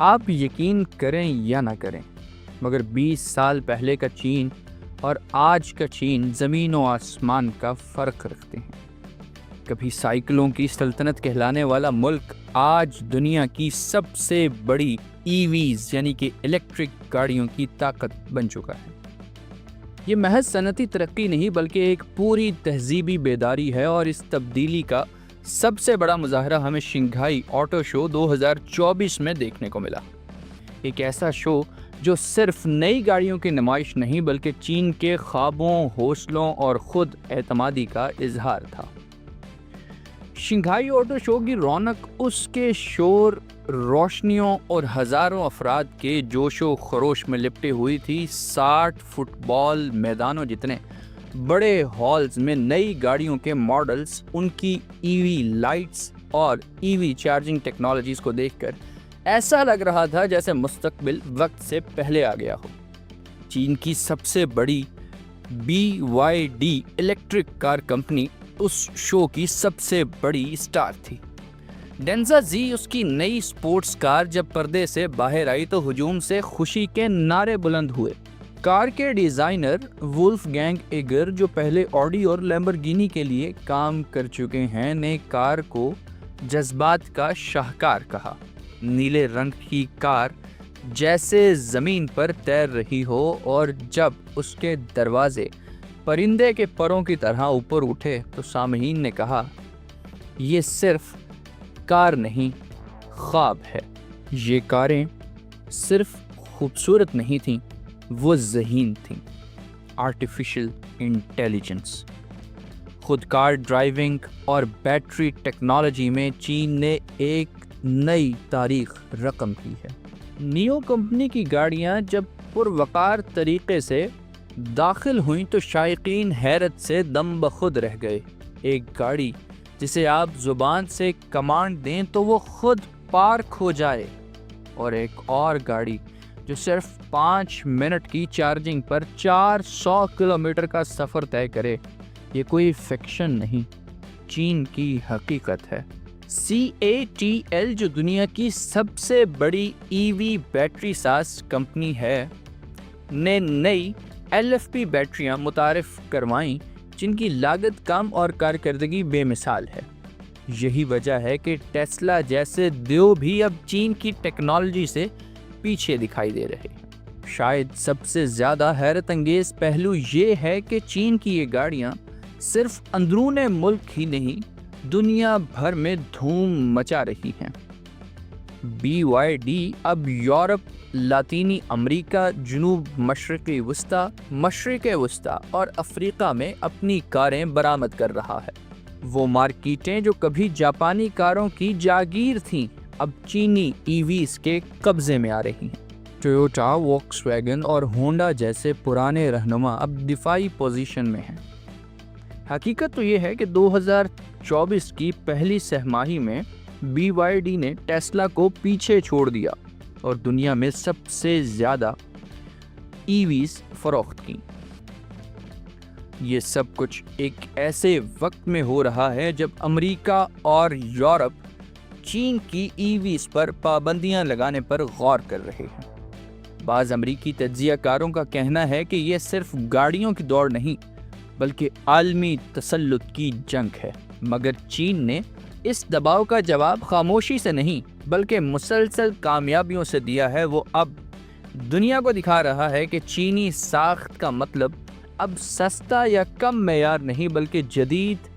آپ یقین کریں یا نہ کریں مگر 20 سال پہلے کا چین اور آج کا چین زمین و آسمان کا فرق رکھتے ہیں۔ کبھی سائیکلوں کی سلطنت کہلانے والا ملک آج دنیا کی سب سے بڑی ای ویز یعنی کہ الیکٹرک گاڑیوں کی طاقت بن چکا ہے۔ یہ محض صنعتی ترقی نہیں بلکہ ایک پوری تہذیبی بیداری ہے، اور اس تبدیلی کا سب سے بڑا مظاہرہ ہمیں شنگھائی آٹو شو 2024 میں دیکھنے کو ملا۔ ایک ایسا شو جو صرف نئی گاڑیوں کی نمائش نہیں بلکہ چین کے خوابوں، حوصلوں اور خود اعتمادی کا اظہار تھا۔ شنگھائی آٹو شو کی رونق اس کے شور، روشنیوں اور ہزاروں افراد کے جوش و خروش میں لپٹی ہوئی تھی۔ 60 فٹ بال میدانوں جتنے بڑے ہالز میں نئی گاڑیوں کے ماڈلز، ان کی ای وی لائٹس اور ای وی چارجنگ ٹیکنالوجیز کو دیکھ کر ایسا لگ رہا تھا جیسے مستقبل وقت سے پہلے آ گیا ہو۔ چین کی سب سے بڑی BYD الیکٹرک کار کمپنی اس شو کی سب سے بڑی اسٹار تھی۔ ڈینزا زی اس کی نئی سپورٹس کار جب پردے سے باہر آئی تو ہجوم سے خوشی کے نعرے بلند ہوئے۔ کار کے ڈیزائنر وولف گینگ ایگر، جو پہلے آڈی اور لیمبورگینی کے لیے کام کر چکے ہیں، نے کار کو جذبات کا شاہکار کہا۔ نیلے رنگ کی کار جیسے زمین پر تیر رہی ہو، اور جب اس کے دروازے پرندے کے پروں کی طرح اوپر اٹھے تو سامعین نے کہا، یہ صرف کار نہیں، خواب ہے۔ یہ کاریں صرف خوبصورت نہیں تھیں، وہ ذہین تھیں۔ آرٹیفیشل انٹیلیجنس، خودکار ڈرائیونگ اور بیٹری ٹیکنالوجی میں چین نے ایک نئی تاریخ رقم کی ہے۔ نیو کمپنی کی گاڑیاں جب پروقار طریقے سے داخل ہوئیں تو شائقین حیرت سے دم بخود رہ گئے۔ ایک گاڑی جسے آپ زبان سے کمانڈ دیں تو وہ خود پارک ہو جائے، اور ایک اور گاڑی جو صرف 5 منٹ کی چارجنگ پر 400 کلومیٹر کا سفر طے کرے۔ یہ کوئی فکشن نہیں، چین کی حقیقت ہے۔ CATL جو دنیا کی سب سے بڑی ای وی بیٹری ساز کمپنی ہے، نے نئی LFP بیٹریاں متعارف کروائیں جن کی لاگت کم اور کارکردگی بے مثال ہے۔ یہی وجہ ہے کہ ٹیسلا جیسے دیو بھی اب چین کی ٹیکنالوجی سے پیچھے دکھائی دے رہے ہیں۔ شاید سب سے زیادہ حیرت انگیز پہلو یہ ہے کہ چین کی یہ گاڑیاں صرف اندرون ملک ہی نہیں، دنیا بھر میں دھوم مچا رہی ہیں۔ BYD اب یورپ، لاطینی امریکہ، جنوب مشرقی وسطی اور افریقہ میں اپنی کاریں برآمد کر رہا ہے۔ وہ مارکیٹیں جو کبھی جاپانی کاروں کی جاگیر تھیں، اب چینی ای ویز کے قبضے میں آ رہی ہیں۔ ٹویوٹا، ووکس ویگن اور ہونڈا جیسے پرانے رہنما اب دفاعی پوزیشن میں ہیں۔ حقیقت تو یہ ہے کہ 2024 کی پہلی سہ ماہی میں BYD نے ٹیسلا کو پیچھے چھوڑ دیا اور دنیا میں سب سے زیادہ ای ویز فروخت کی۔ یہ سب کچھ ایک ایسے وقت میں ہو رہا ہے جب امریکہ اور یورپ چین کی ای ویز پر پابندیاں لگانے پر غور کر رہے ہیں۔ بعض امریکی تجزیہ کاروں کا کہنا ہے کہ یہ صرف گاڑیوں کی دوڑ نہیں بلکہ عالمی تسلط کی جنگ ہے، مگر چین نے اس دباؤ کا جواب خاموشی سے نہیں بلکہ مسلسل کامیابیوں سے دیا ہے۔ وہ اب دنیا کو دکھا رہا ہے کہ چینی ساخت کا مطلب اب سستا یا کم معیار نہیں بلکہ جدید،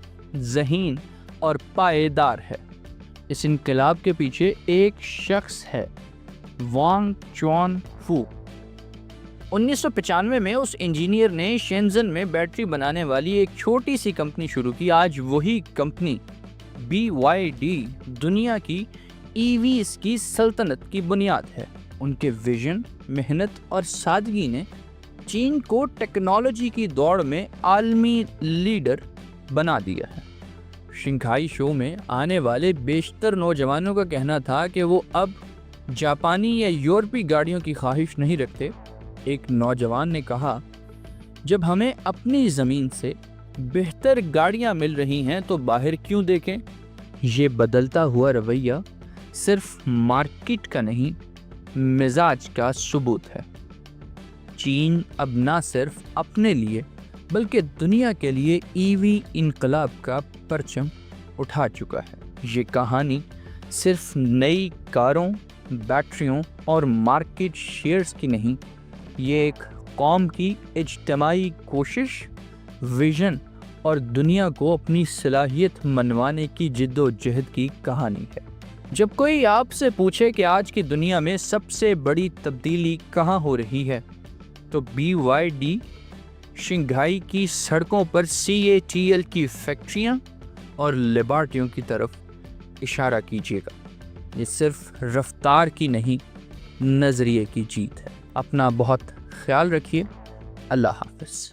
ذہین اور پائیدار ہے۔ اس انقلاب کے پیچھے ایک شخص ہے، وانگ چون فو۔ 1995 میں اس انجینئر نے شینزن میں بیٹری بنانے والی ایک چھوٹی سی کمپنی شروع کی۔ آج وہی کمپنی BYD دنیا کی ای ویز کی سلطنت کی بنیاد ہے۔ ان کے ویژن، محنت اور سادگی نے چین کو ٹیکنالوجی کی دوڑ میں عالمی لیڈر بنا دیا ہے۔ شنگھائی شو میں آنے والے بیشتر نوجوانوں کا کہنا تھا کہ وہ اب جاپانی یا یورپی گاڑیوں کی خواہش نہیں رکھتے۔ ایک نوجوان نے کہا، جب ہمیں اپنی زمین سے بہتر گاڑیاں مل رہی ہیں تو باہر کیوں دیکھیں؟ یہ بدلتا ہوا رویہ صرف مارکیٹ کا نہیں مزاج کا ثبوت ہے۔ چین اب نہ صرف اپنے لیے بلکہ دنیا کے لیے EV انقلاب کا پرچم اٹھا چکا ہے۔ یہ کہانی صرف نئی کاروں، بیٹریوں اور مارکیٹ شیئرز کی نہیں، یہ ایک قوم کی اجتماعی کوشش، ویژن اور دنیا کو اپنی صلاحیت منوانے کی جد و جہد کی کہانی ہے۔ جب کوئی آپ سے پوچھے کہ آج کی دنیا میں سب سے بڑی تبدیلی کہاں ہو رہی ہے، تو BYD شنگھائی کی سڑکوں پر CATL کی فیکٹریاں اور لیبارٹریوں کی طرف اشارہ کیجیے گا۔ یہ صرف رفتار کی نہیں، نظریے کی جیت ہے۔ اپنا بہت خیال رکھیے۔ اللہ حافظ۔